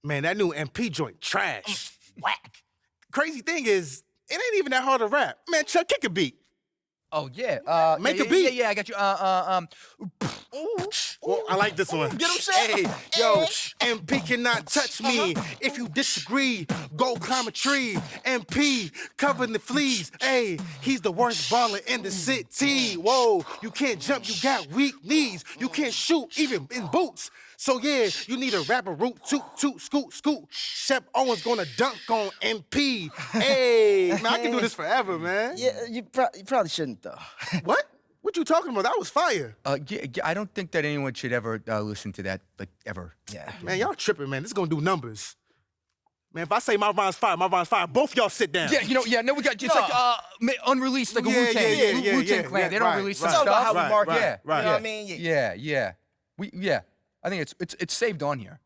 Man, that new MP joint trash. Whack. Crazy thing is, it ain't even that hard to rap. Man, Chuck, kick a beat. Oh, yeah. Make a beat. Yeah, I got you. Well, I like this one. Get him set. Hey, yo, MP cannot touch me. If you disagree, go climb a tree. MP covering the fleas. Hey, he's the worst baller in the city. Whoa, you can't jump, you got weak knees. You can't shoot even in boots. So yeah, you need a rapper root, toot, scoot. Shep Owens gonna dunk on MP. Hey, man, I can do this forever, man. Yeah, you probably shouldn't, though. What? What you talking about? That was fire. Yeah, I don't think that anyone should ever listen to that, like, ever. Yeah. Man, y'all tripping, man. This is gonna do numbers. Man, if I say my rhyme's fire, both y'all sit down. Yeah, no, we got, it's like, unreleased, like a Wu-Tang. Wu-Tang Clan, they don't release some It's all stuff. about how we market. Right. You know what I mean? Yeah. I think it's saved on here.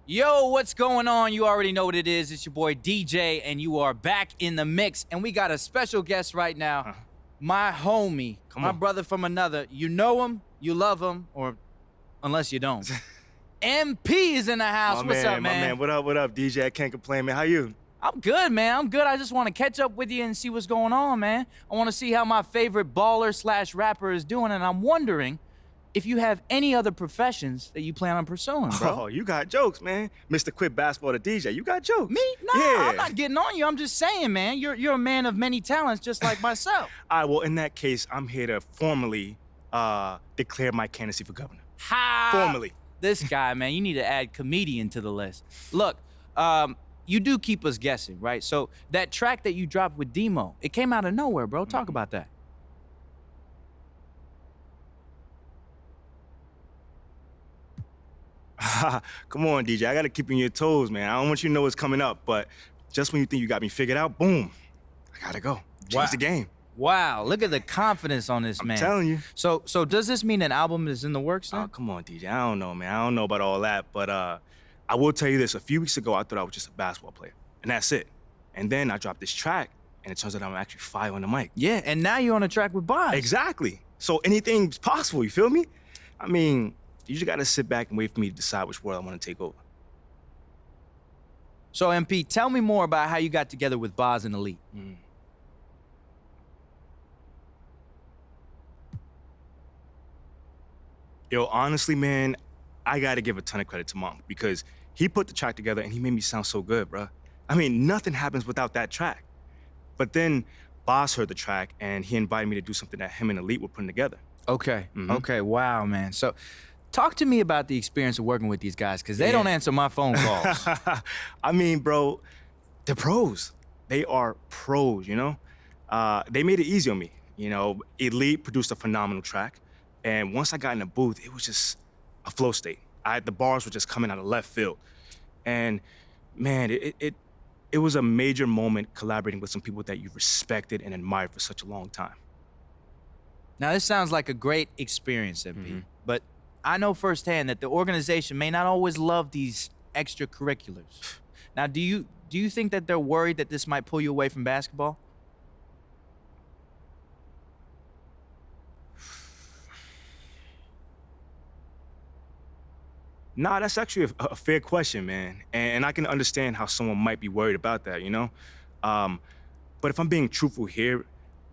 Yo, what's going on? You already know what it is. It's your boy DJ, and you are back in the mix. And we got a special guest right now, my homie, my brother from another. You know him, you love him, or unless you don't. MP is in the house. What's up, man? My man, what up, DJ? I can't complain, man. How you? I'm good, man. I'm good. I just want to catch up with you and see what's going on, man. I want to see how my favorite baller/rapper is doing, and I'm wondering if you have any other professions that you plan on pursuing, bro. Oh, you got jokes, man. Mr. Quit Basketball to DJ, you got jokes. Me? Nah, yeah. I'm not getting on you. I'm just saying, man. You're a man of many talents, just like myself. All right, well, in that case, I'm here to formally declare my candidacy for governor. How? Formally. This guy, man, you need to add comedian to the list. Look, you do keep us guessing, right? So that track that you dropped with Demo, it came out of nowhere, bro. Talk about that. Come on, DJ. I got to keep you on your toes, man. I don't want you to know what's coming up, but just when you think you got me figured out, boom, I got to go. Change the game. Wow, look at the confidence on this, man. I'm telling you. So does this mean an album is in the works then? Oh, come on, DJ. I don't know, man. I don't know about all that, but I will tell you this. A few weeks ago, I thought I was just a basketball player, and that's it. And then I dropped this track, and it turns out I'm actually fire on the mic. Yeah, and now you're on a track with Boz. Exactly. So anything's possible, you feel me? I mean, you just got to sit back and wait for me to decide which world I want to take over. So, MP, tell me more about how you got together with Boz and Elite. Yo, honestly, man, I got to give a ton of credit to Monk because he put the track together and he made me sound so good, bro. I mean, nothing happens without that track. But then Boz heard the track and he invited me to do something that him and Elite were putting together. Okay, okay, wow, man. So talk to me about the experience of working with these guys, because they don't answer my phone calls. I mean, bro, they're pros. They are pros, you know? They made it easy on me. You know, Elite produced a phenomenal track. And once I got in the booth, it was just a flow state. The bars were just coming out of left field. And man, it was a major moment collaborating with some people that you've respected and admired for such a long time. Now, this sounds like a great experience, MP, but I know firsthand that the organization may not always love these extracurriculars. Now, do you think that they're worried that this might pull you away from basketball? Nah, that's actually a fair question, man. And I can understand how someone might be worried about that, you know? But if I'm being truthful here,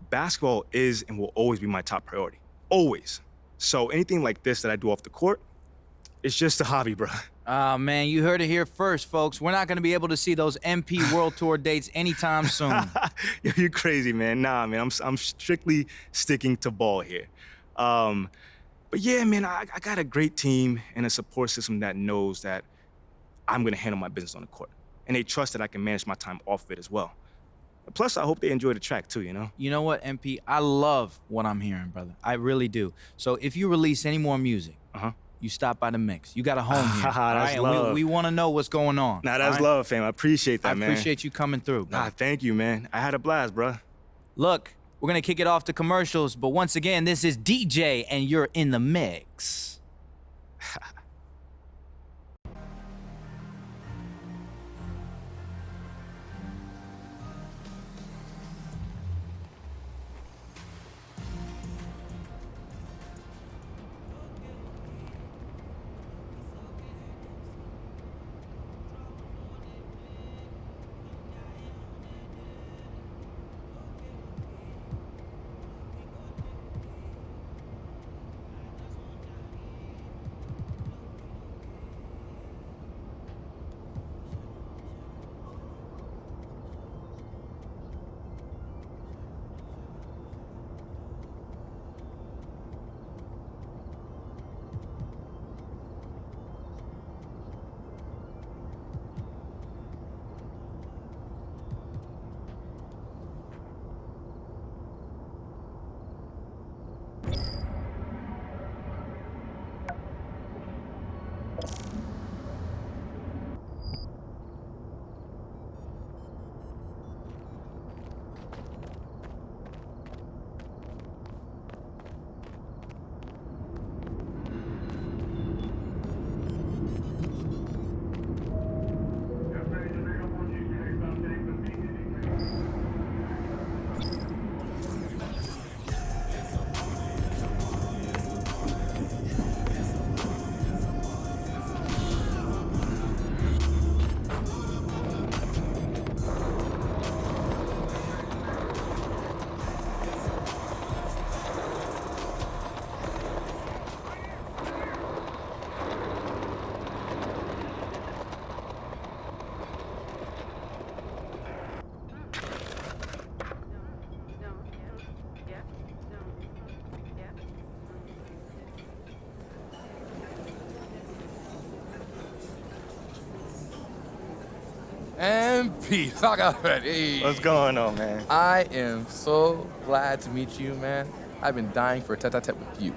basketball is and will always be my top priority. Always. So anything like this that I do off the court, it's just a hobby, bro. Ah, man, you heard it here first, folks. We're not going to be able to see those MP World Tour dates anytime soon. You're crazy, man. Nah, man, I'm strictly sticking to ball here. But yeah, man, I got a great team and a support system that knows that I'm gonna handle my business on the court. And they trust that I can manage my time off of it as well. Plus, I hope they enjoy the track too, you know? You know what, MP? I love what I'm hearing, brother. I really do. So if you release any more music, you stop by the mix. You got a home here. That's all right? love. And we want to know what's going on. Nah, that's all right? love, fam. I appreciate that, man. I appreciate you coming through, bro. Nah, thank you, man. I had a blast, bro. Look, we're going to kick it off to commercials, but once again, this is DJ, and you're in the mix. MP, I got ready. What's going on, man? I am so glad to meet you, man. I've been dying for a tete-a-tete with you.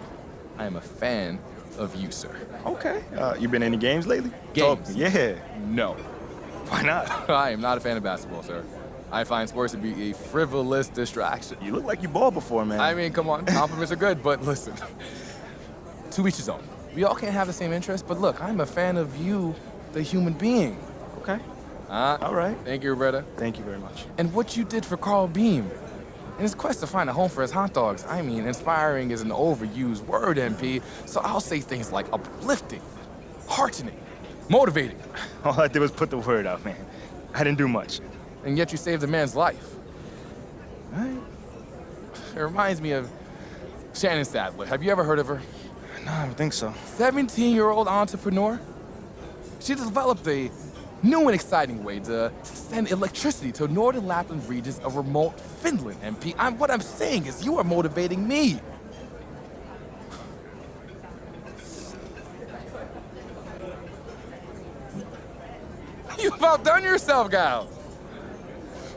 I am a fan of you, sir. Okay. You been in any games lately? Games? Yeah. No. Why not? I am not a fan of basketball, sir. I find sports to be a frivolous distraction. You look like you balled before, man. I mean, come on, compliments are good, but listen. To each his own. We all can't have the same interests, but look, I'm a fan of you, the human being. Okay. All right. Thank you, Roberta. Thank you very much. And what you did for Carl Beam. In his quest to find a home for his hot dogs. I mean, inspiring is an overused word, MP, so I'll say things like uplifting, heartening, motivating. All I did was put the word out, man. I didn't do much. And yet you saved a man's life. All right. It reminds me of Shannon Sadler. Have you ever heard of her? No, I don't think so. 17-year-old entrepreneur. She developed a new and exciting way to send electricity to northern Lapland regions of remote Finland, MP. What I'm saying is you are motivating me. You've outdone yourself, gal.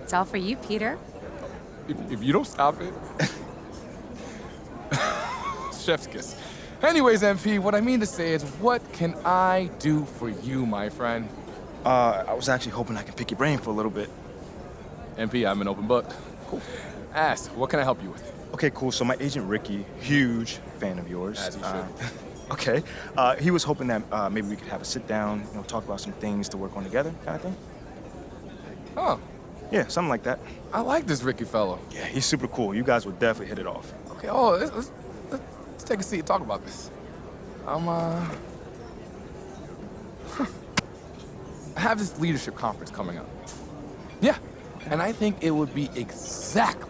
It's all for you, Peter. If you don't stop it. Chef's kiss. Anyways, MP, what I mean to say is, what can I do for you, my friend? I was actually hoping I could pick your brain for a little bit. MP, I'm an open book. Cool. Ask, what can I help you with? Okay, cool. So my agent Ricky, huge fan of yours. As he should. Okay. He was hoping that maybe we could have a sit down, talk about some things to work on together, kind of thing. Huh. Yeah, something like that. I like this Ricky fellow. Yeah, he's super cool. You guys would definitely hit it off. Okay, let's take a seat and talk about this. I have this leadership conference coming up. Yeah, and I think it would be exactly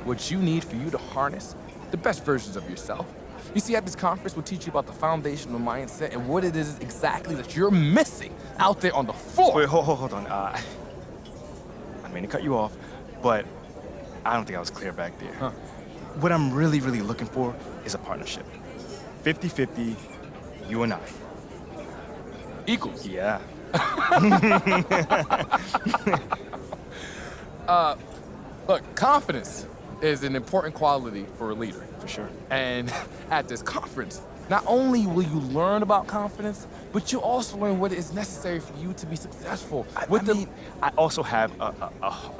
what you need for you to harness the best versions of yourself. You see, at this conference, we'll teach you about the foundational mindset and what it is exactly that you're missing out there on the floor. Wait, hold on. I mean to cut you off, but I don't think I was clear back there. Huh. What I'm really looking for is a partnership. 50-50, you and I. Equals. Yeah. Look, confidence is an important quality for a leader. For sure. And at this conference, not only will you learn about confidence, but you'll also learn what is necessary for you to be successful. I also have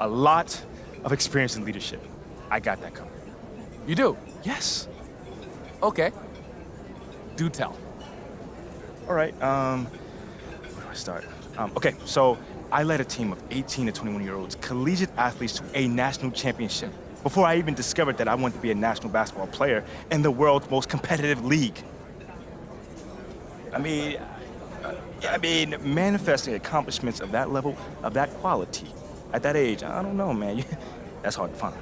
a lot of experience in leadership. I got that covered. You do? Yes. Okay. Do tell. All right, where do I start? Okay, so I led a team of 18 to 21-year-olds, collegiate athletes to a national championship before I even discovered that I wanted to be a national basketball player in the world's most competitive league. I mean, manifesting accomplishments of that level, of that quality, at that age, I don't know, man. That's hard to find.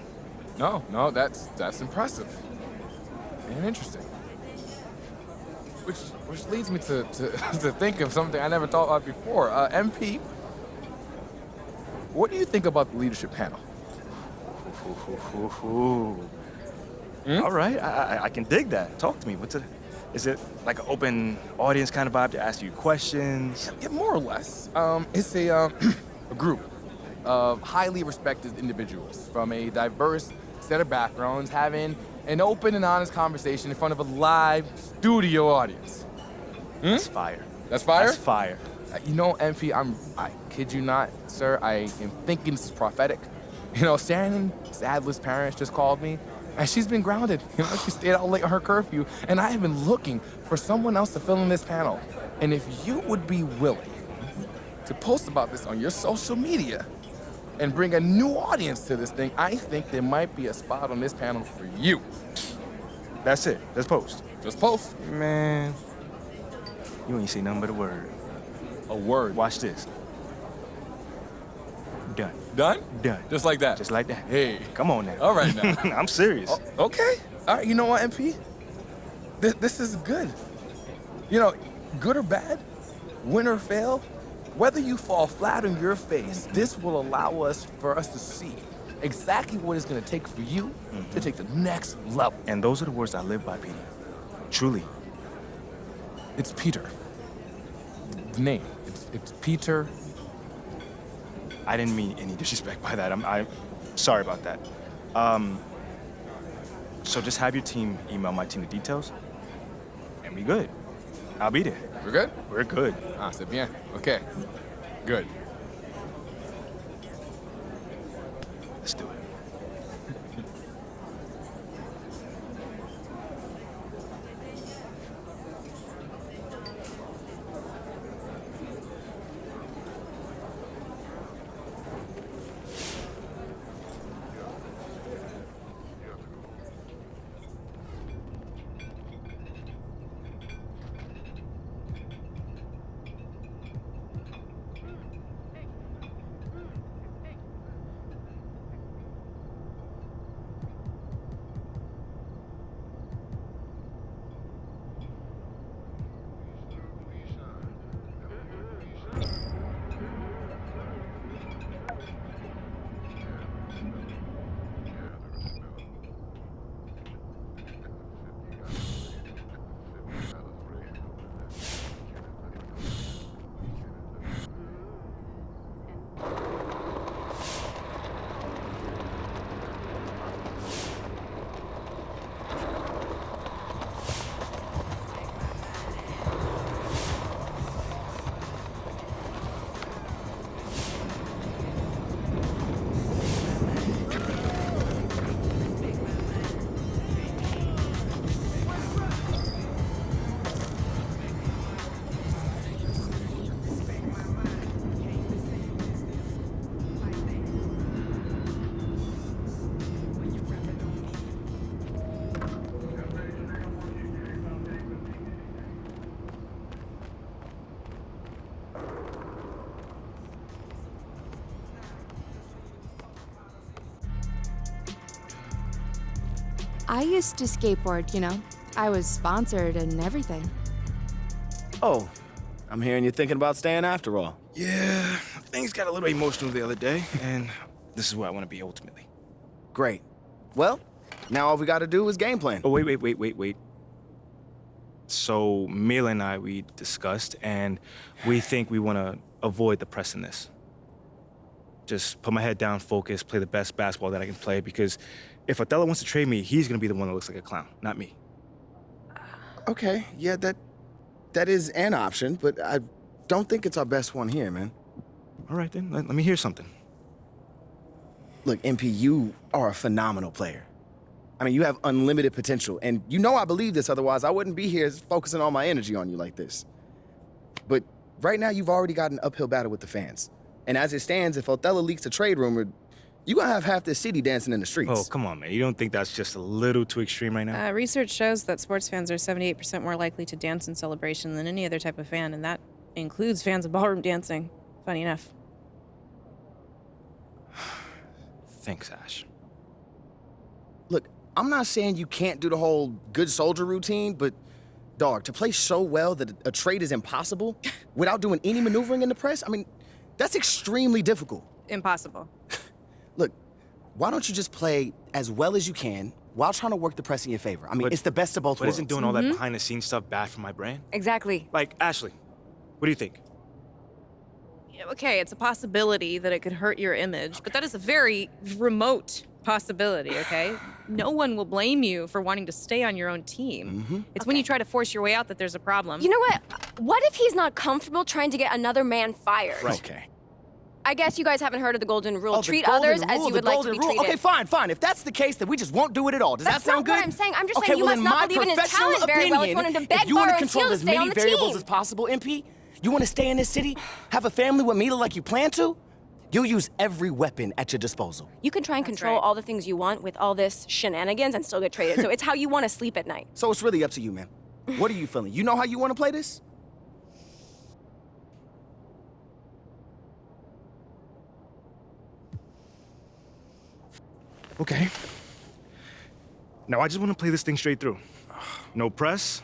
No, that's impressive and interesting. Which leads me to to think of something I never thought of before. MP, what do you think about the leadership panel? All right, I can dig that. Talk to me. Is it like an open audience kind of vibe to ask you questions? Yeah, more or less. It's a group of highly respected individuals from a diverse set of backgrounds having an open and honest conversation in front of a live studio audience. That's fire. That's fire? That's fire. You know, MP, I kid you not, sir, I am thinking this is prophetic. You know, Shannon Sadler's parents just called me, and she's been grounded. You know, she stayed out late on her curfew, and I have been looking for someone else to fill in this panel. And if you would be willing to post about this on your social media and bring a new audience to this thing, I think there might be a spot on this panel for you. That's it. Let's post. Just post. Man, you ain't say nothing but a word. A word. Watch this. Done. Done? Done. Just like that? Just like that. Hey. Come on now. All right now. I'm serious. Okay. All right, you know what, MP? This is good. You know, good or bad, win or fail, whether you fall flat on your face, this will allow us to see exactly what it's going to take for you to take the next level. And those are the words I live by, Petey. Truly. It's Peter. The name. It's Peter. I didn't mean any disrespect by that. I'm sorry about that. So just have your team email my team the details, and we good. I'll be there. We're good? We're good. Ah, c'est bien. Okay. Good. Let's do it. I used to skateboard, you know. I was sponsored and everything. Oh, I'm hearing you're thinking about staying after all. Yeah, things got a little emotional the other day, and this is where I want to be ultimately. Great. Well, now all we gotta do is game plan. Oh, wait. So, Mila and I, we discussed, and we think we want to avoid the press in this. Just put my head down, focus, play the best basketball that I can play, because if Othello wants to trade me, he's going to be the one that looks like a clown, not me. Okay, yeah, that is an option, but I don't think it's our best one here, man. All right, then, let me hear something. Look, MP, you are a phenomenal player. I mean, you have unlimited potential, and you know I believe this, otherwise I wouldn't be here focusing all my energy on you like this. But right now, you've already got an uphill battle with the fans. And as it stands, if Othello leaks a trade rumor, you're gonna have half this city dancing in the streets. Oh, come on, man. You don't think that's just a little too extreme right now? Research shows that sports fans are 78% more likely to dance in celebration than any other type of fan, and that includes fans of ballroom dancing. Funny enough. Thanks, Ash. Look, I'm not saying you can't do the whole good soldier routine, but dog, to play so well that a trade is impossible without doing any maneuvering in the press, I mean, that's extremely difficult. Impossible. Look, why don't you just play as well as you can while trying to work the press in your favor? I mean, it's the best of both But worlds. isn't doing all that behind-the-scenes stuff bad for my brand? Exactly. Like, Ashley, what do you think? Okay, it's a possibility that it could hurt your image, but that is a very remote possibility, okay? No one will blame you for wanting to stay on your own team. It's when you try to force your way out that there's a problem. You know what? What if he's not comfortable trying to get another man fired? Right. Okay. I guess you guys haven't heard of the golden rule. Oh, the Treat golden others rule, as you the would like to golden be rule. treated. Okay, fine. If that's the case, then we just won't do it at all. Does That's that sound not good? what I'm saying. I'm just okay, saying you well, must in not my believe in his professional talent very well if you want him to beg, if you want borrow, to and control steal to as stay on many the variables team. as possible, MP, you want to stay in this city, have a family with Mila like you plan to, you'll use every weapon at your disposal. You can try and control right. all the things you want with all this shenanigans and still get traded. So it's how you want to sleep at night. So it's really up to you, man. What are you feeling? You know how you want to play this? Okay. Now, I just want to play this thing straight through. No press,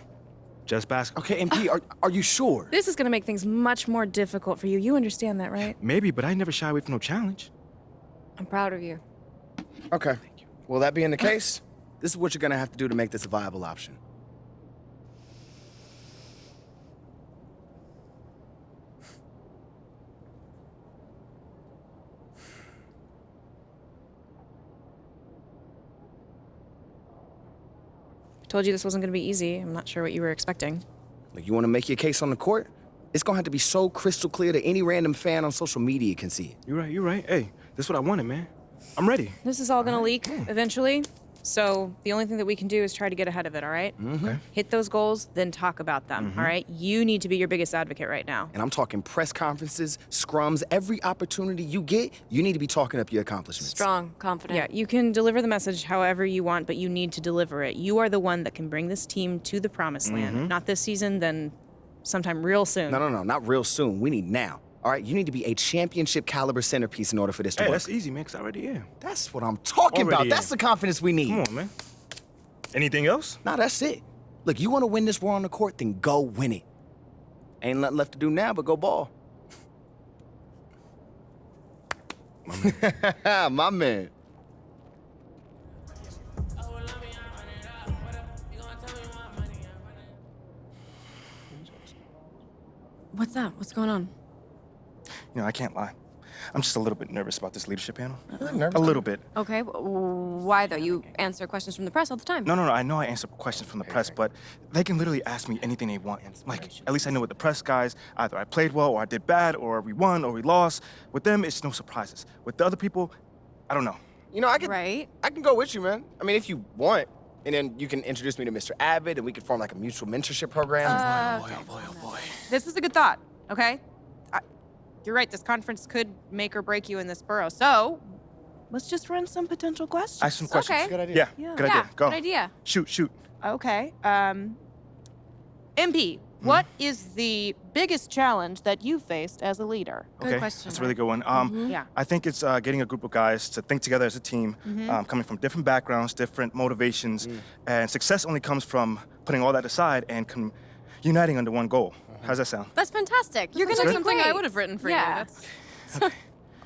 just basketball. Okay, MP, are you sure? This is gonna make things much more difficult for you. You understand that, right? Maybe, but I never shy away from no challenge. I'm proud of you. Okay. Well, that being the case, this is what you're gonna have to do to make this a viable option. I told you this wasn't gonna be easy. I'm not sure what you were expecting. Like, you want to make your case on the court? It's gonna have to be so crystal clear that any random fan on social media can see it. You're right. Hey, this is what I wanted, man. I'm ready. This is all gonna leak eventually. So the only thing that we can do is try to get ahead of it, all right? Okay. Hit those goals, then talk about them, all right? You need to be your biggest advocate right now. And I'm talking press conferences, scrums, every opportunity you get, you need to be talking up your accomplishments. Strong, confident. Yeah, you can deliver the message however you want, but you need to deliver it. You are the one that can bring this team to the promised land. If not this season, then sometime real soon. No, not real soon. We need now. All right, you need to be a championship caliber centerpiece in order for this to Hey, work. that's easy, man, because I already am. That's what I'm talking about. Already That's am. the confidence we need. Come on, man. Anything else? Nah, that's it. Look, you want to win this war on the court, then go win it. Ain't nothing left to do now but go ball. My man. What's that? What's going on? You know, I can't lie. I'm just a little bit nervous about this leadership panel. Nervous? A little bit. Okay, why though? You answer questions from the press all the time. No, I know I answer questions from the press, but they can literally ask me anything they want. Like, at least I know with the press guys, either I played well or I did bad or we won or we lost. With them, it's no surprises. With the other people, I don't know. You know, I can go with you, man. I mean, if you want. And then you can introduce me to Mr. Abbott, and we can form like a mutual mentorship program. Oh boy. This is a good thought, okay? You're right, this conference could make or break you in this borough. So, let's just run some potential questions. Ask some questions. Okay. Good idea. Yeah, good idea. Go. Good idea. Shoot. Okay. MP, What is the biggest challenge that you faced as a leader? Okay, question, that's a really good one. Yeah. I think it's getting a group of guys to think together as a team, coming from different backgrounds, different motivations, and success only comes from putting all that aside and uniting under one goal. How's that sound? That's fantastic. You're That's gonna do something great. I would have written for Yeah. you.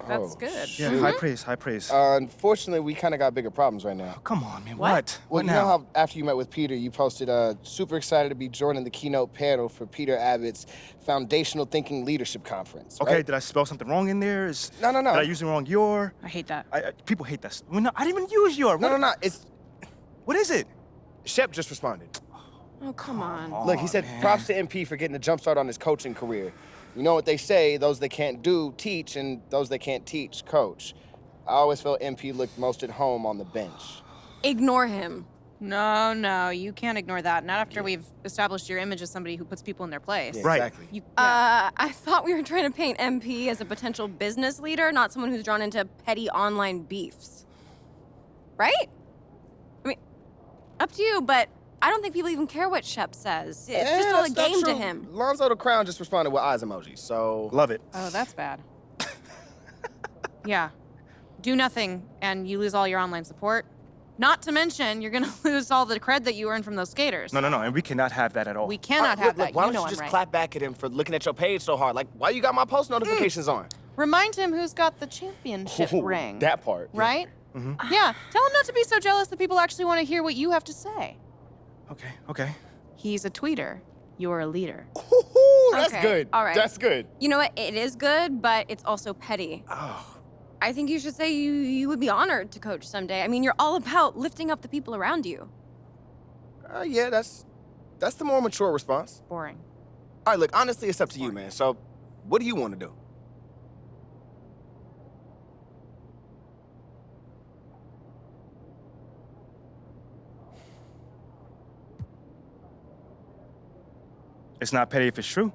That's good. Yeah, high praise, high praise. Unfortunately, we kind of got bigger problems right now. Come on, man. What? What? Well, What you now? know how after you met with Peter, you posted, super excited to be joining the keynote panel for Peter Abbott's Foundational Thinking Leadership Conference, Okay, right? did I spell something wrong in there? No. Did I use the wrong your? I hate that. People hate that. Well, no, I didn't even use your. No, it's... What is it? Shep just responded. Oh, come on. Look, he said, props to MP for getting a jump start on his coaching career. You know what they say, those that can't do, teach, and those that can't teach, coach. I always felt MP looked most at home on the bench. Ignore him. No, you can't ignore that. Not after we've established your image as somebody who puts people in their place. Yeah, Right. Exactly. You, I thought we were trying to paint MP as a potential business leader, not someone who's drawn into petty online beefs. Right? I mean, up to you, but I don't think people even care what Shep says. It's just all a that's not game to true. him. Lonzo the Crown just responded with eyes emojis, so... Love it. Oh, that's bad. Yeah. Do nothing and you lose all your online support. Not to mention, you're gonna lose all the cred that you earned from those skaters. No, and we cannot have that at all. We cannot have that. Why You don't know you I'm just right. clap back at him for looking at your page so hard? Like, why you got my post notifications on? Remind him who's got the championship Ooh, ring. That part. Right? Yeah. Tell him not to be so jealous that people actually want to hear what you have to say. Okay. He's a tweeter. You're a leader. Ooh, that's Okay, good. all right. That's good. You know what? It is good, but it's also petty. Oh. I think you should say you would be honored to coach someday. I mean, you're all about lifting up the people around you. Yeah, that's the more mature response. Boring. All right, look, honestly, it's up to you, man. So, what do you want to do? It's not petty if it's true.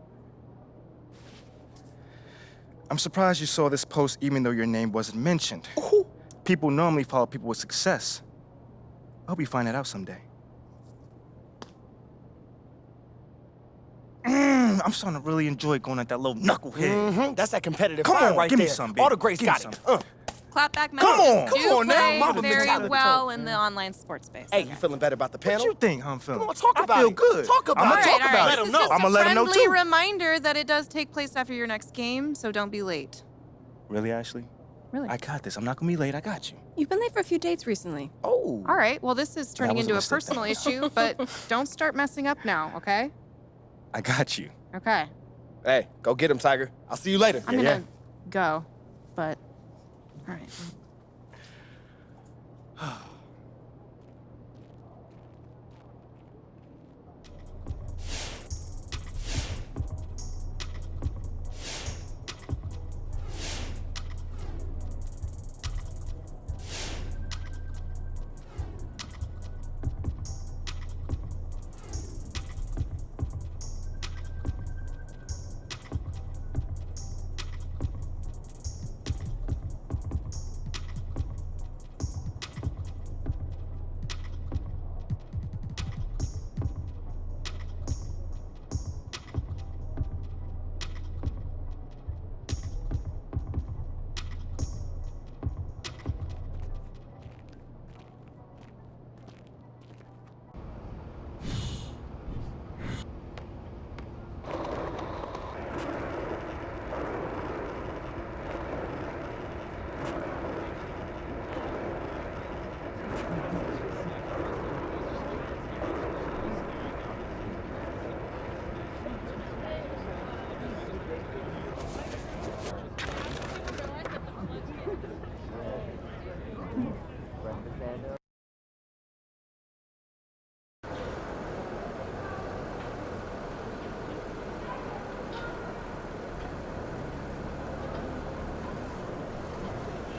I'm surprised you saw this post even though your name wasn't mentioned. People normally follow people with success. I hope you find that out someday. I'm starting to really enjoy going at that little knucklehead. That's that competitive Come fire on, right give me there. some, All the baby. greats Give me got some. it. Clapback Come messages on. do Come on now, play Mama very mentality. well in the online sports space. Hey, you feeling better about the panel? What you think I'm feeling? Come on, talk about I feel it. good. Talk about I'ma it. talk All right, about let it. him know. This is I'ma just let a him know friendly too. reminder that it does take place after your next game, so don't be late. Really, Ashley? Really? I got this. I'm not gonna be late. I got you. You've been late for a few dates recently. Oh. All right, well, this is turning was a into a mistake, personal issue, but don't start messing up now, okay? I got you. Okay. Hey, go get him, Tiger. I'll see you later. I'm gonna go, but all right.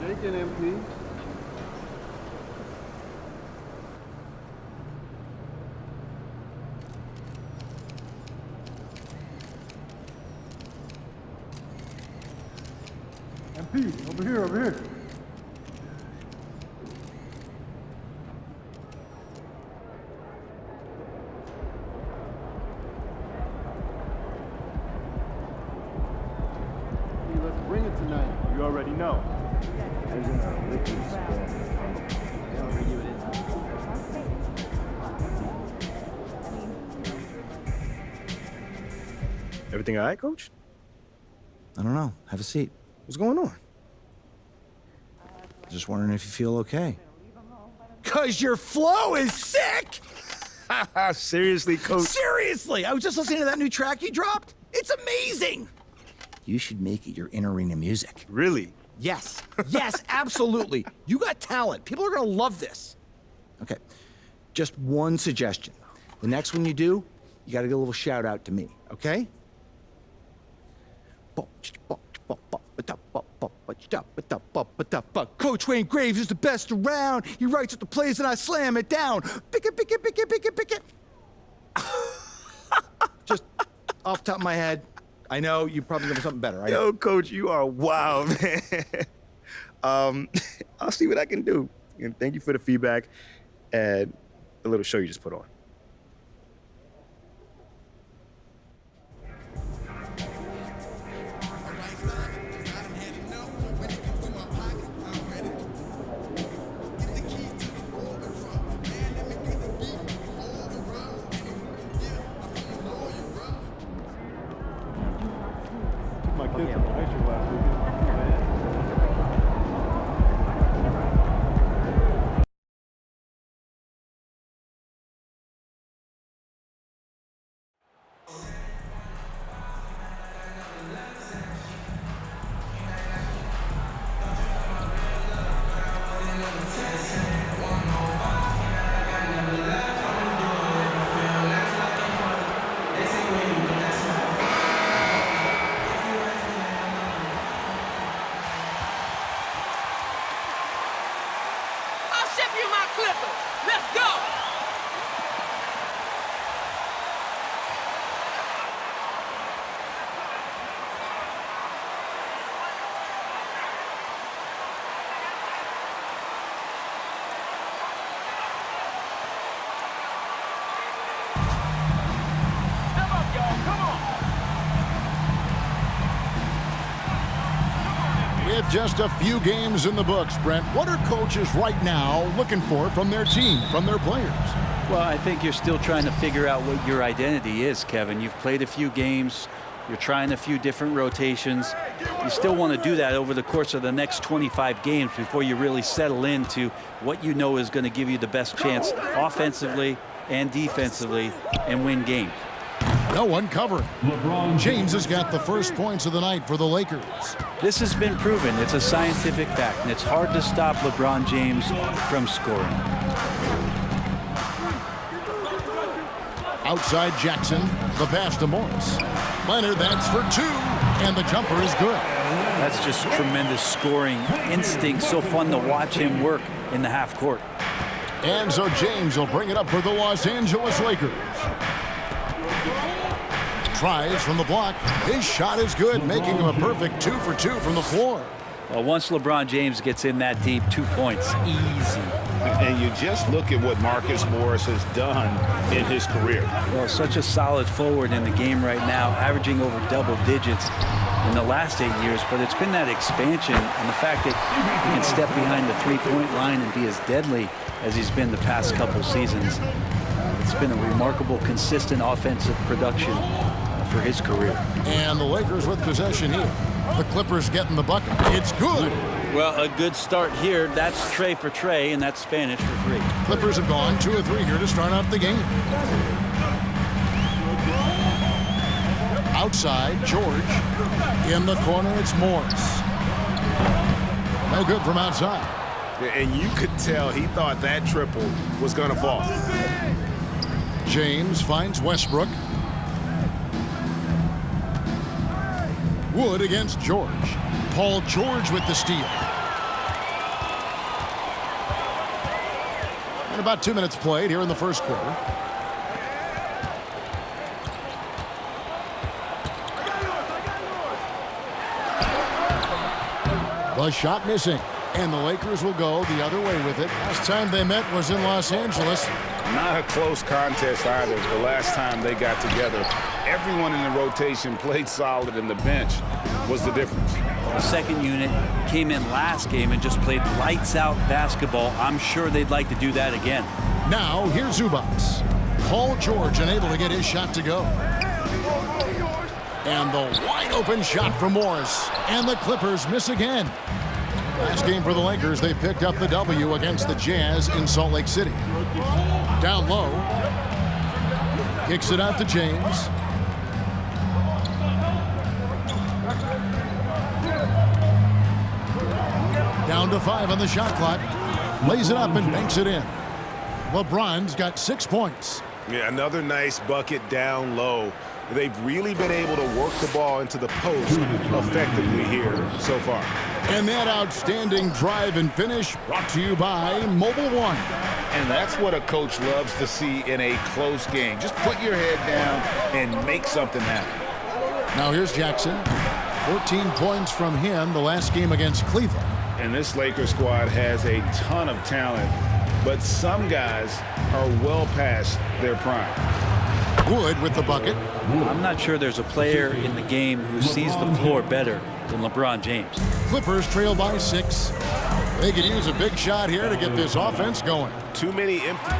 Shaking MP. MP, over here, over here. You already know. Everything all right, Coach? I don't know. Have a seat. What's going on? Just wondering if you feel okay. Cause your flow is sick! Seriously, Coach? Seriously! I was just listening to that new track you dropped. It's amazing! You should make it your in-arena music. Really? Yes. Yes, absolutely. You got talent. People are gonna love this. Okay. Just one suggestion. The next one you do, you gotta give a little shout out to me, okay? Coach Wayne Graves is the best around. He writes up the plays and I slam it down. Pick it, pick it, pick it, pick it, pick it. Just off the top of my head, I know you probably know something better. Yo, Coach, you are wild, man. I'll see what I can do. And thank you for the feedback and the little show you just put on. My kids were nicer last weekend. I'll ship you my Clippers. Let's go. Step up, y'all. Come on. With just a few games in the books, Brent, what are coaches right now looking for from their team, from their players? Well, I think you're still trying to figure out what your identity is, Kevin. You've played a few games. You're trying a few different rotations. You still want to do that over the course of the next 25 games before you really settle into what you know is going to give you the best chance offensively and defensively and win games. No one covering. James has got the first points of the night for the Lakers. This has been proven. It's a scientific fact, and it's hard to stop LeBron James from scoring. Outside Jackson, the pass to Morris. Leonard, that's for two, and the jumper is good. That's just tremendous scoring instinct. So fun to watch him work in the half court. And so James will bring it up for the Los Angeles Lakers. Tries from the block. His shot is good, making him a perfect 2 for 2 from the floor. Well, once LeBron James gets in that deep, 2 points, easy. And you just look at what Marcus Morris has done in his career. Well, such a solid forward in the game right now, averaging over double digits in the last 8 years, but it's been that expansion and the fact that he can step behind the three-point line and be as deadly as he's been the past couple seasons. It's been a remarkable, consistent offensive production for his career. And the Lakers with possession here. The Clippers getting the bucket. It's good. Well, a good start here. That's Trey for Trey, and that's Spanish for 3. Clippers have gone 2 of 3 here to start out the game. Outside, George. In the corner, it's Morris. No good from outside. And you could tell he thought that triple was going to fall. James finds Westbrook. Wood against George. Paul George with the steal. And about 2 minutes played here in the first quarter. The shot missing. And the Lakers will go the other way with it. Last time they met was in Los Angeles. Not a close contest either. The last time they got together everyone in the rotation played solid, and the bench was the difference. The second unit came in last game and just played lights-out basketball. I'm sure they'd like to do that again. Now, here's Zubats. Paul George unable to get his shot to go. And the wide-open shot from Morris. And the Clippers miss again. Last game for the Lakers, they picked up the W against the Jazz in Salt Lake City. Down low. Kicks it out to James. Down to 5 on the shot clock. Lays it up and banks it in. LeBron's got 6 points. Yeah, another nice bucket down low. They've really been able to work the ball into the post effectively here so far. And that outstanding drive and finish brought to you by Mobile One. And that's what a coach loves to see in a close game. Just put your head down and make something happen. Now here's Jackson. 14 points from him the last game against Cleveland. And this Lakers squad has a ton of talent, but some guys are well past their prime. Wood with the bucket. I'm not sure there's a player in the game who sees the floor better than LeBron James. Clippers trail by 6. They could use a big shot here to get this offense going. Too many empty.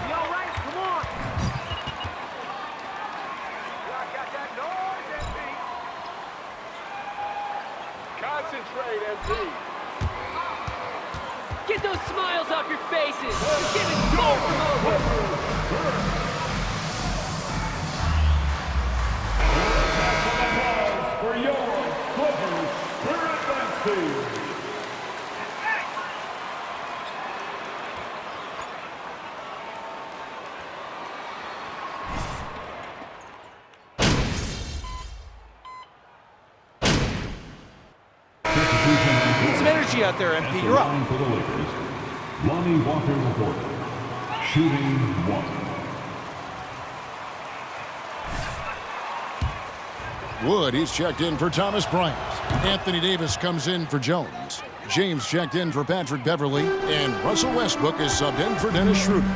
Concentrate, MP. Get those smiles off your faces. You're getting far from over. For your Clippers Spirit Dynasty. Need some energy out there, MP. You're up. For the Lakers, Lonnie Walker IV, shooting 1. Wood, he's checked in for Thomas Bryant. Anthony Davis comes in for Jones. James checked in for Patrick Beverly. And Russell Westbrook is subbed in for Dennis Schroeder.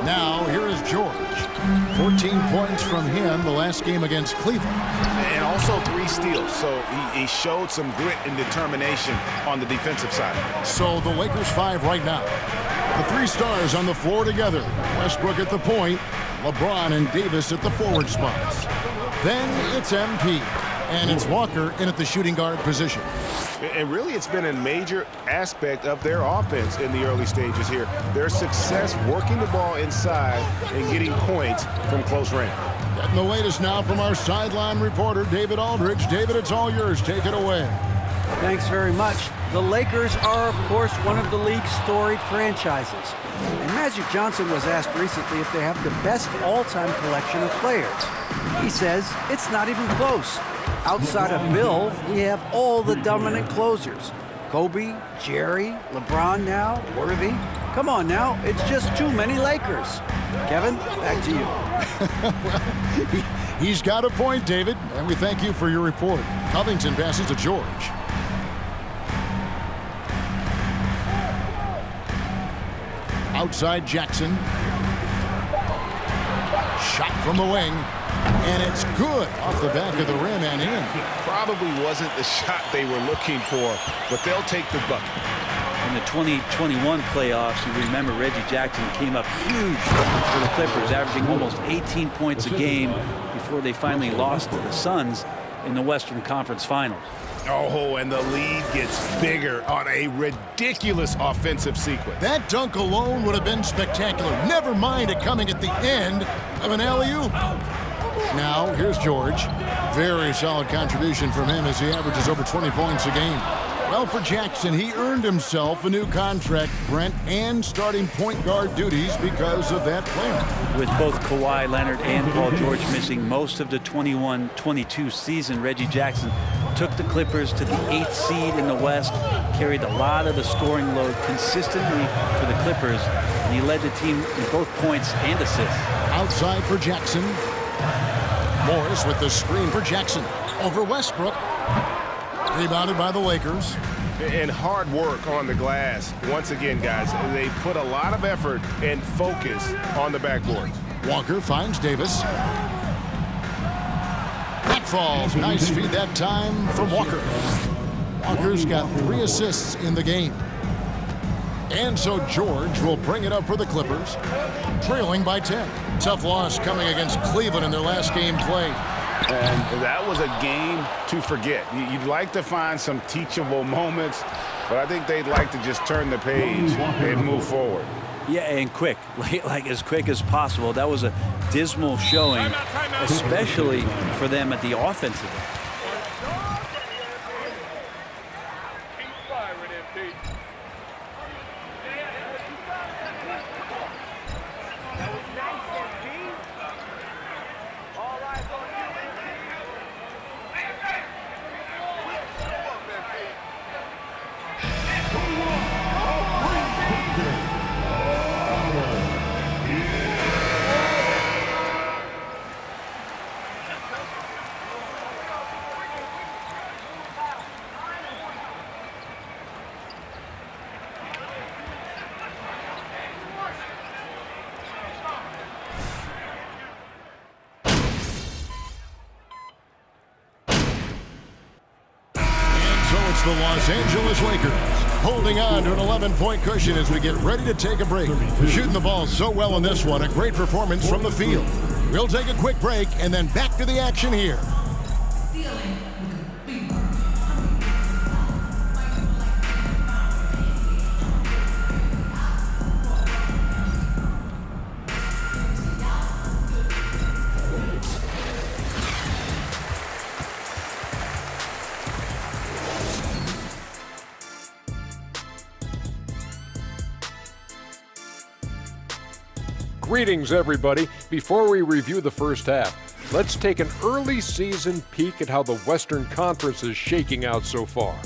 Now, here is George. 14 points from him the last game against Cleveland. And also 3 steals, so he showed some grit and determination on the defensive side. So the Lakers 5 right now. The 3 stars on the floor together. Westbrook at the point, LeBron and Davis at the forward spots. Then it's MP, and it's Walker in at the shooting guard position. And really, it's been a major aspect of their offense in the early stages here. Their success working the ball inside and getting points from close range. Getting the latest now from our sideline reporter, David Aldridge. David, it's all yours. Take it away. Thanks very much. The Lakers are, of course, one of the league's storied franchises. And Magic Johnson was asked recently if they have the best all-time collection of players. He says it's not even close. Outside of Bill, we have all the dominant closers. Kobe, Jerry, LeBron now, Worthy. Come on now, it's just too many Lakers. Kevin, back to you. Well, he's got a point, David, and we thank you for your report. Covington passes to George. Outside Jackson. Shot from the wing. And it's good off the back of the rim and in. Probably wasn't the shot they were looking for, but they'll take the bucket. In the 2021 playoffs, you remember Reggie Jackson came up huge for the Clippers, averaging almost 18 points a game before they finally lost to the Suns in the Western Conference Finals. Oh, and the lead gets bigger on a ridiculous offensive sequence. That dunk alone would have been spectacular. Never mind it coming at the end of an alley-oop. Now, here's George. Very solid contribution from him as he averages over 20 points a game. Well, for Jackson, he earned himself a new contract, Brent, and starting point guard duties because of that plan. With both Kawhi Leonard and Paul George missing most of the 21-22 season, Reggie Jackson took the Clippers to the 8th seed in the West, carried a lot of the scoring load consistently for the Clippers, and he led the team in both points and assists. Outside for Jackson. Morris with the screen for Jackson. Over Westbrook. Rebounded by the Lakers. And hard work on the glass. Once again, guys, they put a lot of effort and focus on the backboard. Walker finds Davis. falls. Nice feed that time from Walker. Walker's got 3 assists in the game. And so George will bring it up for the Clippers, trailing by 10. Tough loss coming against Cleveland in their last game played. And that was a game to forget. You'd like to find some teachable moments, but I think they'd like to just turn the page and move forward. Yeah, and quick, like as quick as possible. That was a dismal showing, especially for them at the offensive end. The Los Angeles Lakers holding on to an 11-point cushion as we get ready to take a break. Shooting the ball so well in this one, a great performance from the field. We'll take a quick break and then back to the action here. Greetings, everybody. Before we review the first half, let's take an early season peek at how the Western Conference is shaking out so far.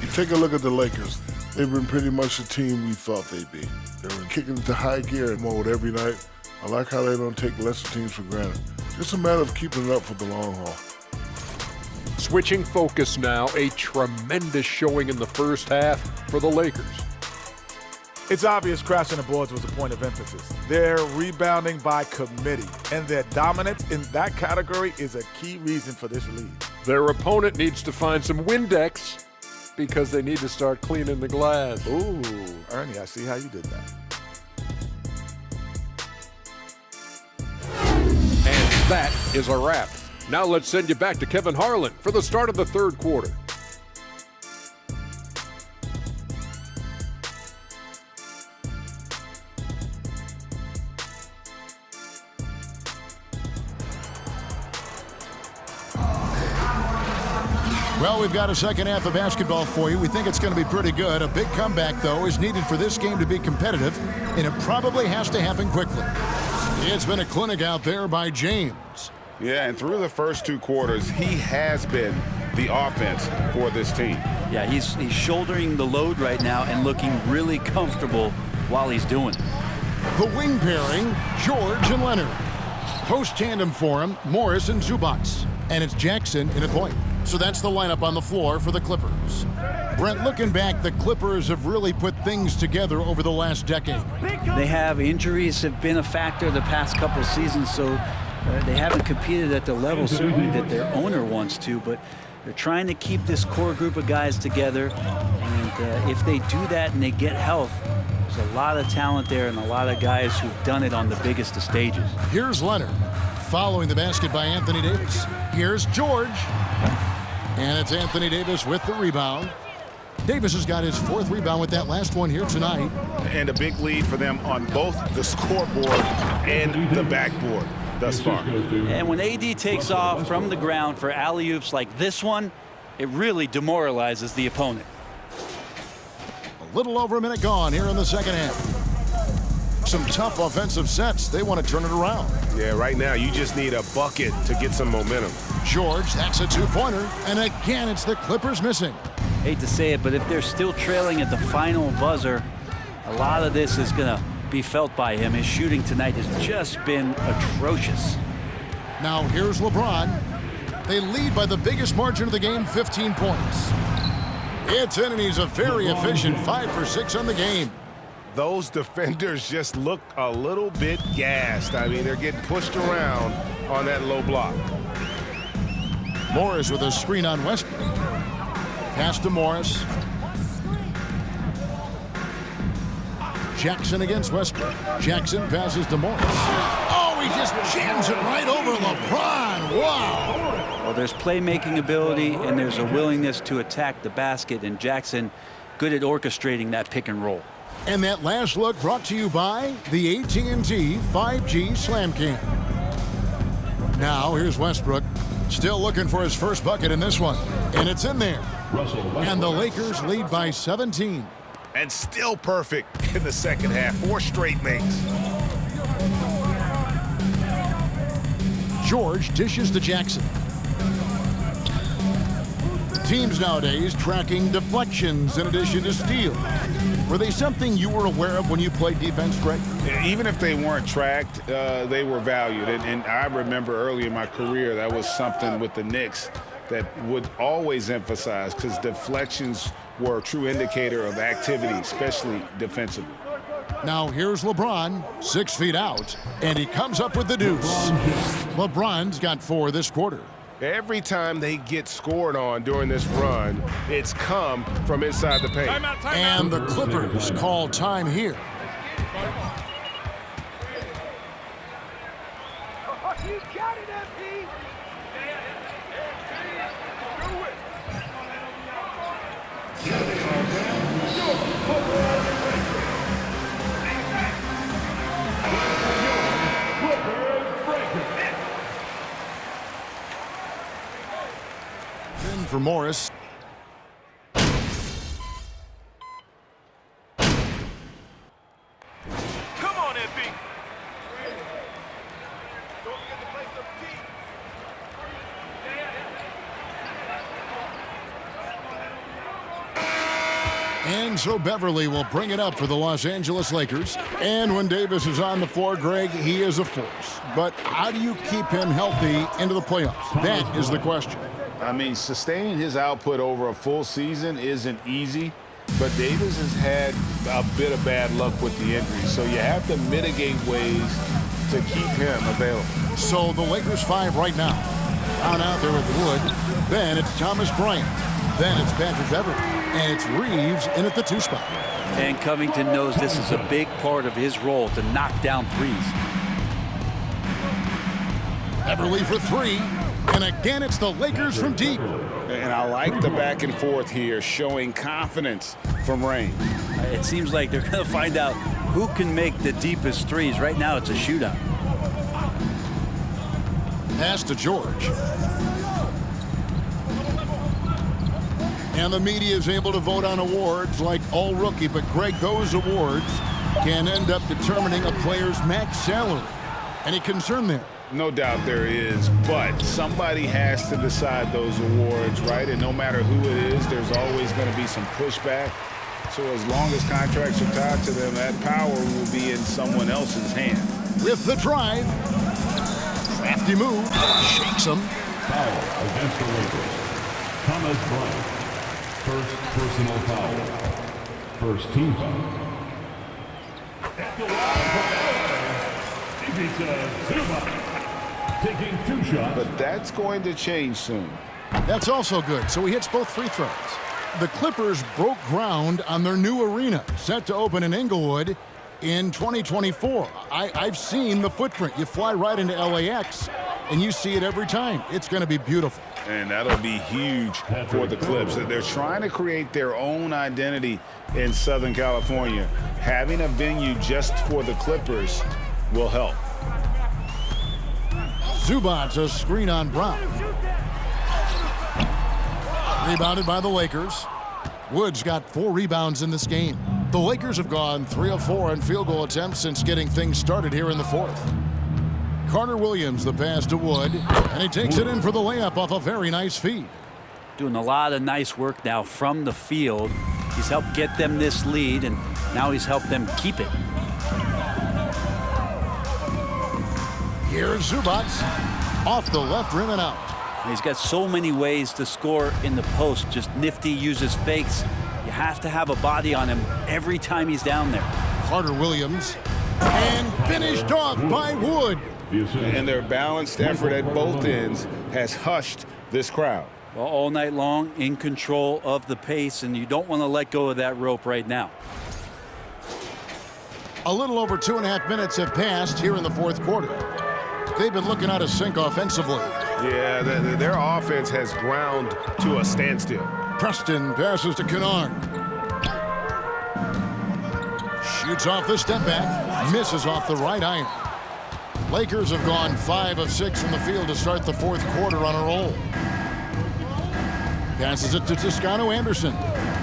You take a look at the Lakers. They've been pretty much the team we thought they'd be. They've been kicking into high gear mode every night. I like how they don't take lesser teams for granted. Just a matter of keeping it up for the long haul. Switching focus now, a tremendous showing in the first half for the Lakers. It's obvious crashing the boards was a point of emphasis. They're rebounding by committee, and their dominance in that category is a key reason for this lead. Their opponent needs to find some Windex because they need to start cleaning the glass. Ooh, Ernie, I see how you did that. And that is a wrap. Now let's send you back to Kevin Harlan for the start of the third quarter. Well, we've got a second half of basketball for you. We think it's going to be pretty good. A big comeback, though, is needed for this game to be competitive, and it probably has to happen quickly. It's been a clinic out there by James. Yeah, and through the first 2 quarters, he has been the offense for this team. Yeah, he's shouldering the load right now and looking really comfortable while he's doing it. The wing pairing, George and Leonard. Post tandem for him, Morris and Zubats. And it's Jackson in a point. So that's the lineup on the floor for the Clippers. Brent, looking back, the Clippers have really put things together over the last decade. They have injuries have been a factor the past couple seasons, so they haven't competed at the level certainly that their owner wants to, but they're trying to keep this core group of guys together. And if they do that and they get health, there's a lot of talent there and a lot of guys who've done it on the biggest of stages. Here's Leonard, following the basket by Anthony Davis. Here's George. And it's Anthony Davis with the rebound. Davis has got his 4th rebound with that last one here tonight. And a big lead for them on both the scoreboard and the backboard thus far. And when AD takes off from the ground for alley-oops like this one, it really demoralizes the opponent. A little over a minute gone here in the second half. Some tough offensive sets. They want to turn it around. Yeah, right now you just need a bucket to get some momentum. George, that's a 2-pointer. And again, it's the Clippers missing. Hate to say it, but if they're still trailing at the final buzzer, a lot of this is going to be felt by him. His shooting tonight has just been atrocious. Now here's LeBron. They lead by the biggest margin of the game, 15 points. It's in, and he's a very efficient 5 for 6 on the game. Those defenders just look a little bit gassed. I mean, they're getting pushed around on that low block. Morris with a screen on Westbrook. Pass to Morris. Jackson against Westbrook. Jackson passes to Morris. Oh, he just jams it right over LeBron. Wow. Well, there's playmaking ability and there's a willingness to attack the basket, and Jackson good at orchestrating that pick and roll. And that last look brought to you by the AT&T 5G Slam Cam. Now here's Westbrook, still looking for his first bucket in this one, and it's in there. And the Lakers lead by 17. And still perfect in the second half. 4 straight makes. George dishes to Jackson. Teams nowadays tracking deflections in addition to steals. Were they something you were aware of when you played defense, Greg? Even if they weren't tracked, they were valued. And I remember early in my career, that was something with the Knicks that would always emphasize, because deflections were a true indicator of activity, especially defensively. Now here's LeBron, 6 feet out, and he comes up with the deuce. LeBron's got 4 this quarter. Every time they get scored on during this run, it's come from inside the paint. And the Clippers call time here. You got it, MP! In for Morris. Come on, MP! Don't forget to play some D. And so Beverly will bring it up for the Los Angeles Lakers. And when Davis is on the floor, Greg, he is a force. But how do you keep him healthy into the playoffs? That is the question. I mean, sustaining his output over a full season isn't easy, but Davis has had a bit of bad luck with the injury, so you have to mitigate ways to keep him available. So the Lakers 5 right now. Down out there with Wood. Then it's Thomas Bryant. Then it's Patrick Beverly. And it's Reeves in at the 2 spot. And Covington knows this is a big part of his role to knock down threes. Beverly for 3. And again, it's the Lakers from deep. And I like the back and forth here, showing confidence from Rain. It seems like they're going to find out who can make the deepest threes. Right now, it's a shootout. Pass to George. And the media is able to vote on awards like All Rookie, but Greg, those awards can end up determining a player's max salary. Any concern there? No doubt there is, but somebody has to decide those awards, right? And no matter who it is, there's always going to be some pushback. So as long as contracts are tied to them, that power will be in someone else's hand. With the drive. Crafty move. Shakes him. Foul against the Lakers. Thomas Bryant. First personal foul. First team foul. Taking 2 shots. But that's going to change soon. That's also good. So he hits both free throws. The Clippers broke ground on their new arena, set to open in Inglewood in 2024. I've seen the footprint. You fly right into LAX, and you see it every time. It's going to be beautiful. And that'll be huge for the Clips. They're trying to create their own identity in Southern California. Having a venue just for the Clippers will help. Zubac's a screen on Brown. Rebounded by the Lakers. Wood's got 4 rebounds in this game. The Lakers have gone 3 of 4 on field goal attempts since getting things started here in the 4th. Carter Williams, the pass to Wood, and he takes it in for the layup off a very nice feed. Doing a lot of nice work now from the field. He's helped get them this lead, and now he's helped them keep it. Here's Zubac off the left rim and out. He's got so many ways to score in the post. Just nifty, uses fakes. You have to have a body on him every time he's down there. Carter Williams, and finished off by Wood. And their balanced effort at both ends has hushed this crowd. Well, all night long, in control of the pace, and you don't want to let go of that rope right now. A little over 2.5 minutes have passed here in the fourth quarter. They've been looking out of sync offensively. Yeah, their offense has ground to a standstill. Preston passes to Kennard. Shoots off the step back, misses off the right iron. Lakers have gone 5 of 6 from the field to start the fourth quarter on a roll. Passes it to Toscano Anderson.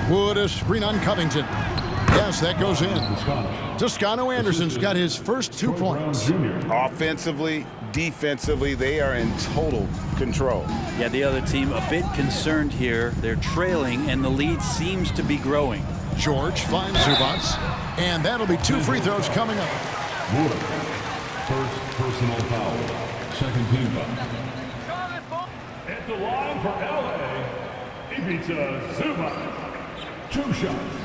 Wood a screen on Covington. Yes, that goes in. Toscano Anderson's got his first 2 points. Offensively, defensively, they are in total control. Yeah, the other team a bit concerned here. They're trailing, and the lead seems to be growing. George finds Zubats, and that'll be 2 free throws coming up. Wood. First personal foul. Second team foul. At the line for LA, Ivica Zubac. 2 shots.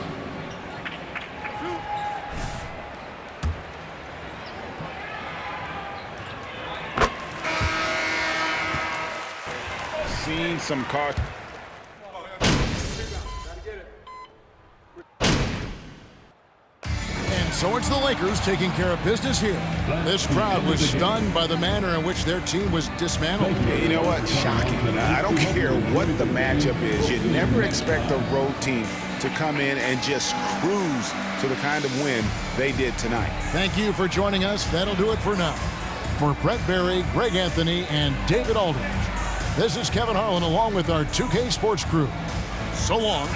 Seen some caution. And so it's the Lakers taking care of business here. This crowd was stunned by the manner in which their team was dismantled. You know what? Shocking. I don't care what the matchup is. You never expect a road team to come in and just cruise to the kind of win they did tonight. Thank you for joining us. That'll do it for now. For Brett Berry, Greg Anthony, and David Aldridge, this is Kevin Harlan along with our 2K Sports crew. So long.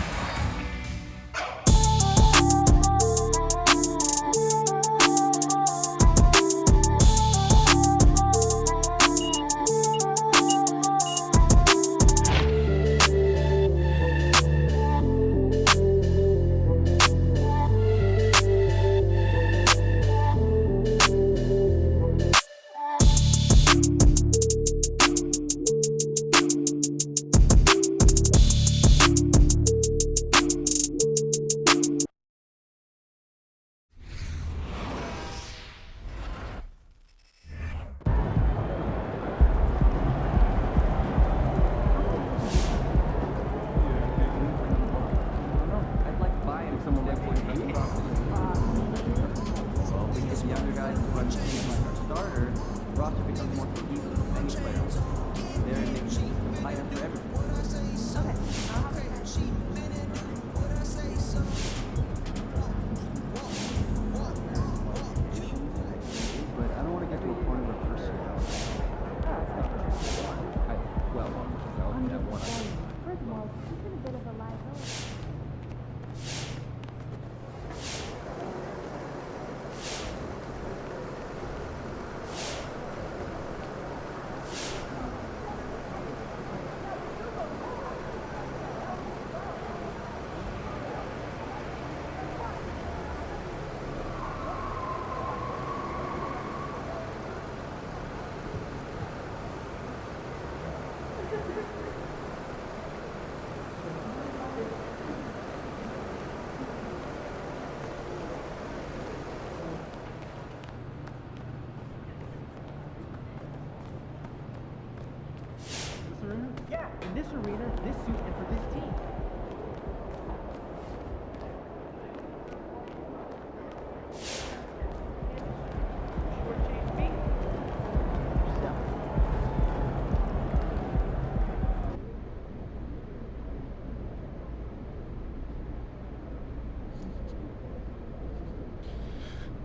Yeah, in this arena, this suit, and for this team.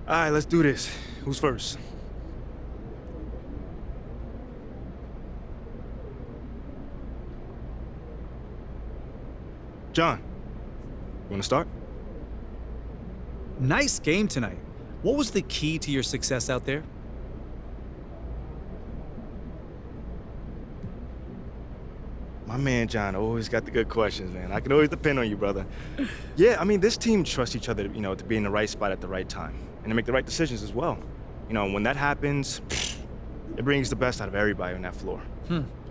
All right, let's do this. Who's first? John, you want to start? Nice game tonight. What was the key to your success out there? My man John always got the good questions, man. I can always depend on you, brother. Yeah, I mean, this team trusts each other, to be in the right spot at the right time and to make the right decisions as well. When that happens, it brings the best out of everybody on that floor.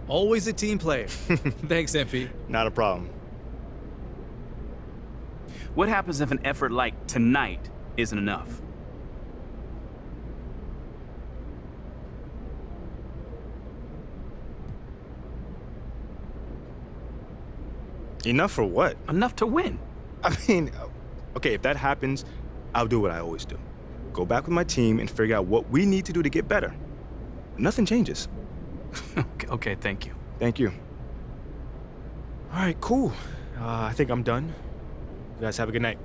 Always a team player. Thanks, MP. Not a problem. What happens if an effort like tonight isn't enough? Enough for what? Enough to win. I mean, okay, if that happens, I'll do what I always do. Go back with my team and figure out what we need to do to get better. Nothing changes. Okay, thank you. Thank you. All right, cool. I think I'm done. You guys have a good night.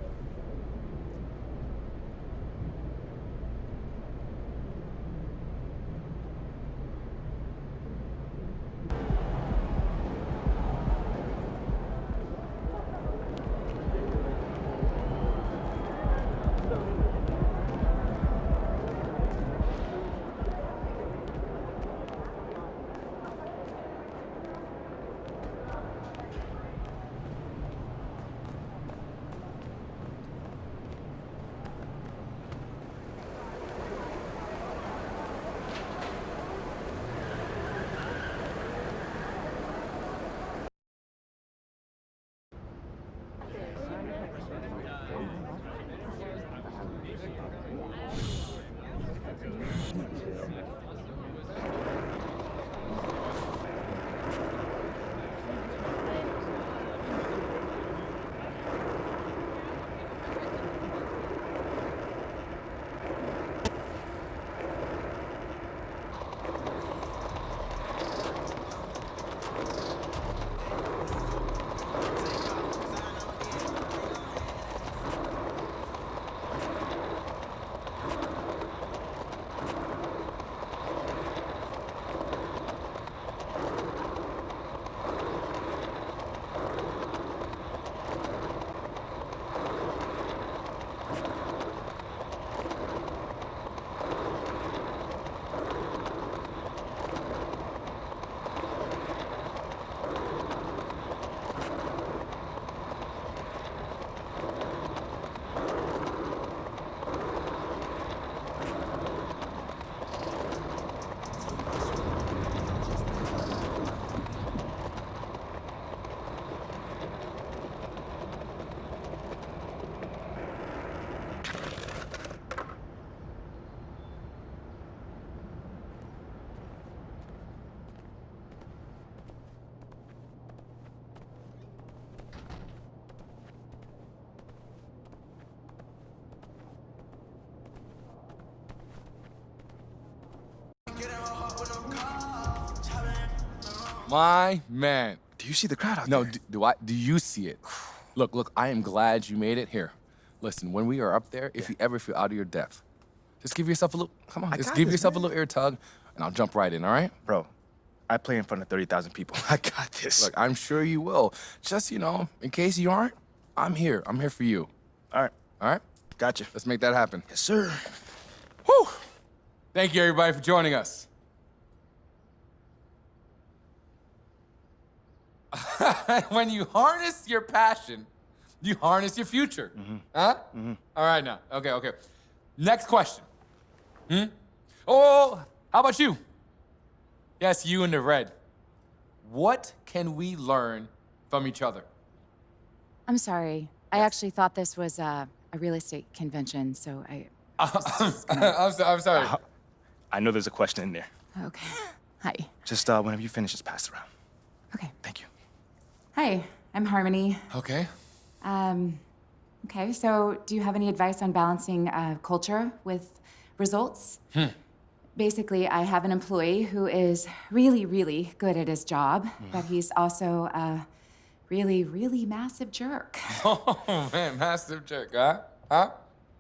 My man. Do you see the crowd out no, there? do you see it? Look, I am glad you made it here. Listen, when we are up there, if you ever feel out of your depth, just give yourself a little, come on, just give yourself a little ear tug, and I'll jump right in, all right? Bro, I play in front of 30,000 people. I got this. Look, I'm sure you will. Just, in case you aren't, I'm here. I'm here for you. All right. All right? Gotcha. Let's make that happen. Yes, sir. Whew. Thank you, everybody, for joining us. When you harness your passion, you harness your future. Huh? All right, now. Okay. Next question. Oh, how about you? Yes, you in the red. What can we learn from each other? I'm sorry. I actually thought this was a real estate convention, so I'm sorry. I know there's a question in there. Okay. Hi. Just whenever you finish, just pass it around. Okay. Thank you. Hi, I'm Harmony. Okay. Okay, so do you have any advice on balancing culture with results? Basically, I have an employee who is really, really good at his job, but he's also a really, really massive jerk. Oh, man, massive jerk, huh? Huh?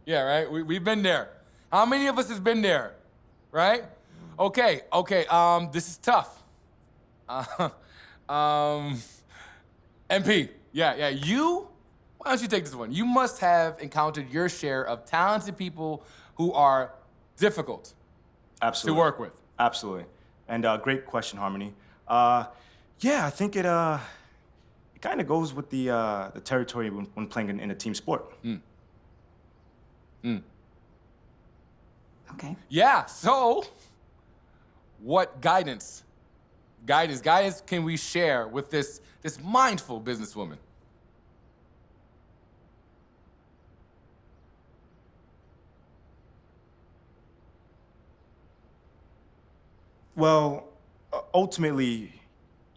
Yeah, right? We've been there. How many of us has been there? Right? Okay, this is tough. MP, yeah, why don't you take this one? You must have encountered your share of talented people who are difficult Absolutely. to work with. Absolutely. And great question, Harmony. Yeah, I think it kind of goes with the territory when playing in a team sport. Okay. Yeah, so what guidance can we share with this mindful businesswoman? Well, ultimately,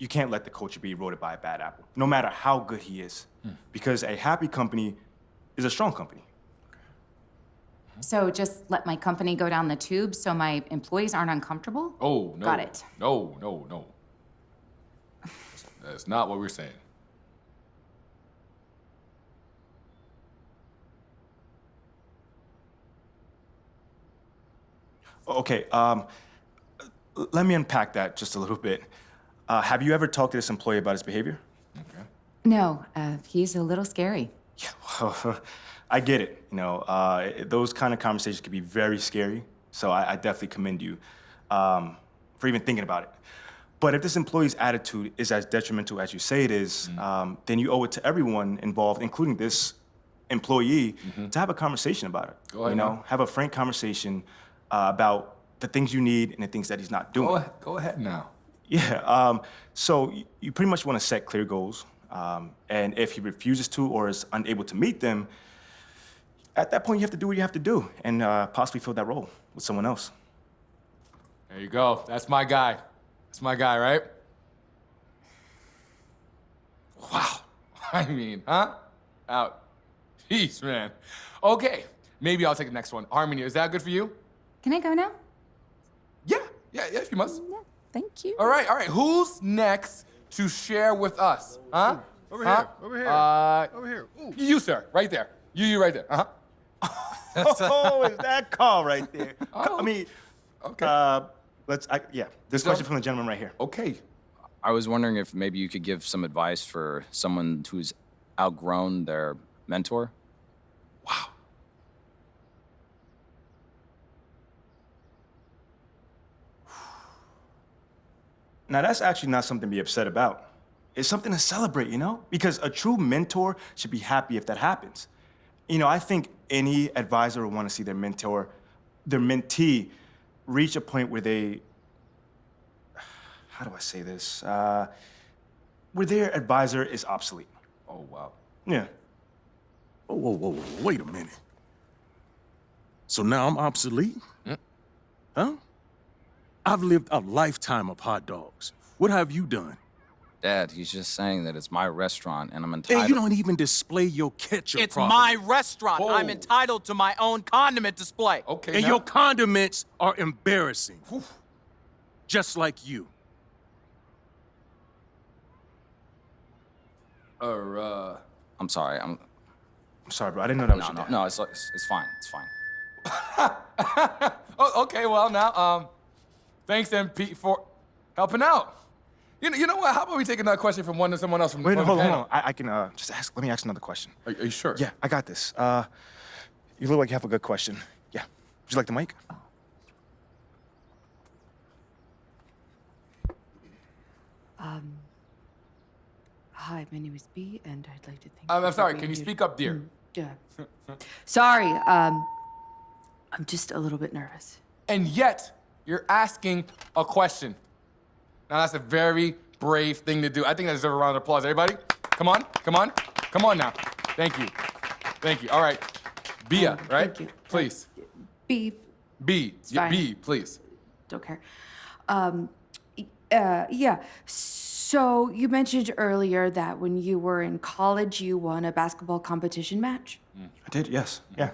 you can't let the culture be eroded by a bad apple, no matter how good he is. Because a happy company is a strong company. So just let my company go down the tube so my employees aren't uncomfortable? Oh, no. Got it. No. That's not what we're saying. Okay, let me unpack that just a little bit. Have you ever talked to this employee about his behavior? No, he's a little scary. I get it. Those kind of conversations can be very scary. So I definitely commend you for even thinking about it. But if this employee's attitude is as detrimental as you say it is, then you owe it to everyone involved, including this employee, to have a conversation about it. Go ahead now. Have a frank conversation about the things you need and the things that he's not doing. Go ahead now. Yeah. So you pretty much want to set clear goals. And if he refuses to or is unable to meet them, at that point you have to do what you have to do and possibly fill that role with someone else. There you go. That's my guy. That's my guy, right? Wow. I mean, huh? Out. Jeez, man. Okay. Maybe I'll take the next one. Harmony, is that good for you? Can I go now? Yeah, if you must. Yeah, thank you. All right. Who's next to share with us? Huh? Over Huh? here. Over here. Ooh. You, sir, right there. You right there. Oh, is that call right there? I mean, okay. This question from the gentleman right here. Okay. I was wondering if maybe you could give some advice for someone who's outgrown their mentor. Wow. Now, that's actually not something to be upset about. It's something to celebrate, Because a true mentor should be happy if that happens. I think any advisor would want to see their mentee, reach a point where they, how do I say this? Where their advisor is obsolete. Oh, wow. Yeah. Whoa, wait a minute. So now I'm obsolete? Huh? I've lived a lifetime of hot dogs. What have you done? Dad, he's just saying that it's my restaurant and I'm entitled. And you don't even display your ketchup It's properly. my restaurant. Whoa. I'm entitled to my own condiment display. Okay. And now. your condiments are embarrassing. Just like you. I'm sorry. I'm sorry, bro. I didn't know that was your dad. No, it's fine. It's fine. Oh, okay, well, now, thanks, MP, for helping out. You know what? How about we take another question from someone else from Wait, from hold the on. panel? I can just ask. Let me ask another question. Are you sure? Yeah, I got this. You look like you have a good question. Yeah. Would you like the mic? Hi, my name is B, and I'd like to thank I'm sorry. Can you speak up, dear? Yeah. Sorry, I'm just a little bit nervous. And yet, you're asking a question. Now, that's a very brave thing to do. I think that deserves a round of applause. Everybody, come on now. Thank you. All right, Bia, right? Thank you. Please. B. B. It's fine. B, please. Don't care. Yeah. So you mentioned earlier that when you were in college, you won a basketball competition match. I did. Yes. Yeah.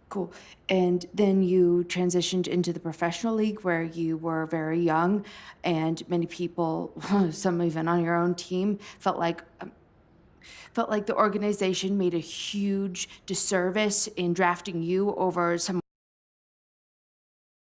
Cool. And then you transitioned into the professional league where you were very young, and many people, some even on your own team, felt like the organization made a huge disservice in drafting you over some